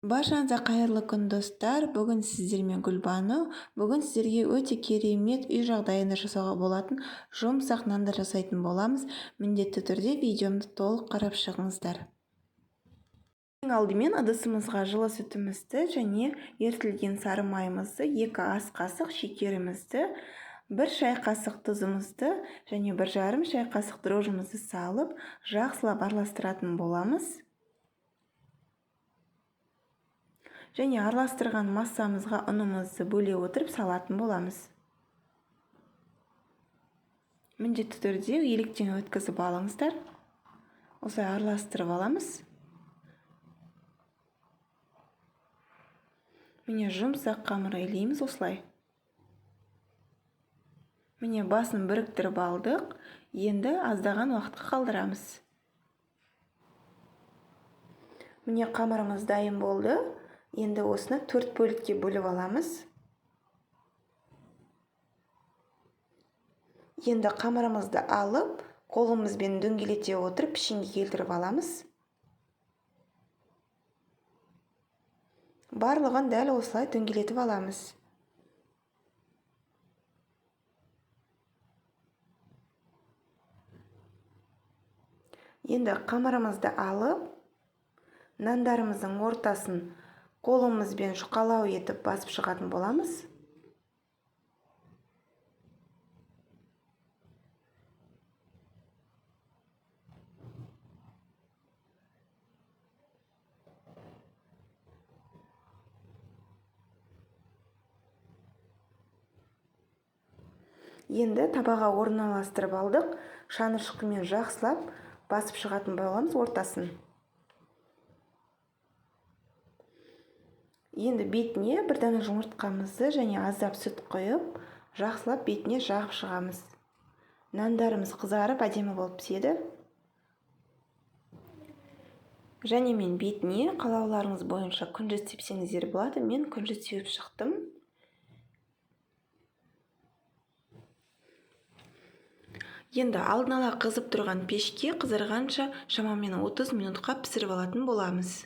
Баршаңызға қайырлы күн достар. Бүгін сіздермен Гүлбану. Бүгін сіздерге өте керемет үй жағдайында жасауға болатын жұмсақ нанды жасайтын боламыз. Міндетті түрде видеомды толық қарап шығыңыздар. Ең алдымен ыдысымызға жылы сүтімізді және ерітілген сары майымызды, 2 ас қасық шекерімізді, 1 шай қасық тұзымызды және 1,5 шай қасық дрожжымызды салып, жақсылап араластыратын боламыз. Және араластырған массамызға ұнымызды бөле отырып салатын боламыз. Міндетті түрде електен өткізіп алыңыздар. Осылай араластырып аламыз. Міне жұмсақ қамыр илейміз осылай. Міне басын біріктіріп алдық. Енді аздаған уақытқа қалдырамыз. Міне қамырымыз дайын болды. Енді осыны 4 бөлікке бөліп аламыз. Енді қамырымызды алып, қолымызбен дөңгелете отырып пішінге келтіріп аламыз. Барлығын дәл осылай дөңгелетіп аламыз. Енді қамырымызды алып, нандарымыздың ортасын қолымызбен жұқалау етіп басып шығатын боламыз. Енді табаға орналастырып алдық. Шанышқымен жақсылап басып шығатын боламыз ортасын. Енді бетіне бір дана жұмыртқамызды және аздап сүт құйып, жақсылап бетіне жағып шығамыз. Нандарымыз қызарып әдемі болып піседі. Және мен бетіне қалауларыңыз бойынша күнжіт сепсеңіздер болады. Мен күнжіт сеуіп шықтым. Енді алдын ала қызып тұрған пешке қызарғанша шамамен 30 минутқа пісіріп алатын боламыз.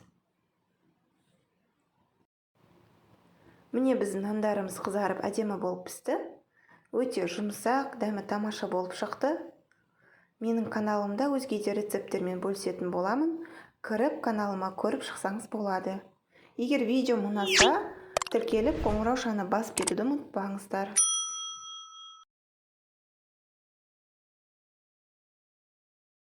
Міне біздің нандарымыз қызарып әдемі болып пісті. Өте жұмсақ, дәмі тамаша болып шықты. Менің каналымда өзге де рецепттермен бөлісетін боламын. Кіріп каналыма көріп шықсаңыз болады. Егер видео ұнаса, тіркеліп қоңырау шаны басып кетуді ұмытпаңыздар.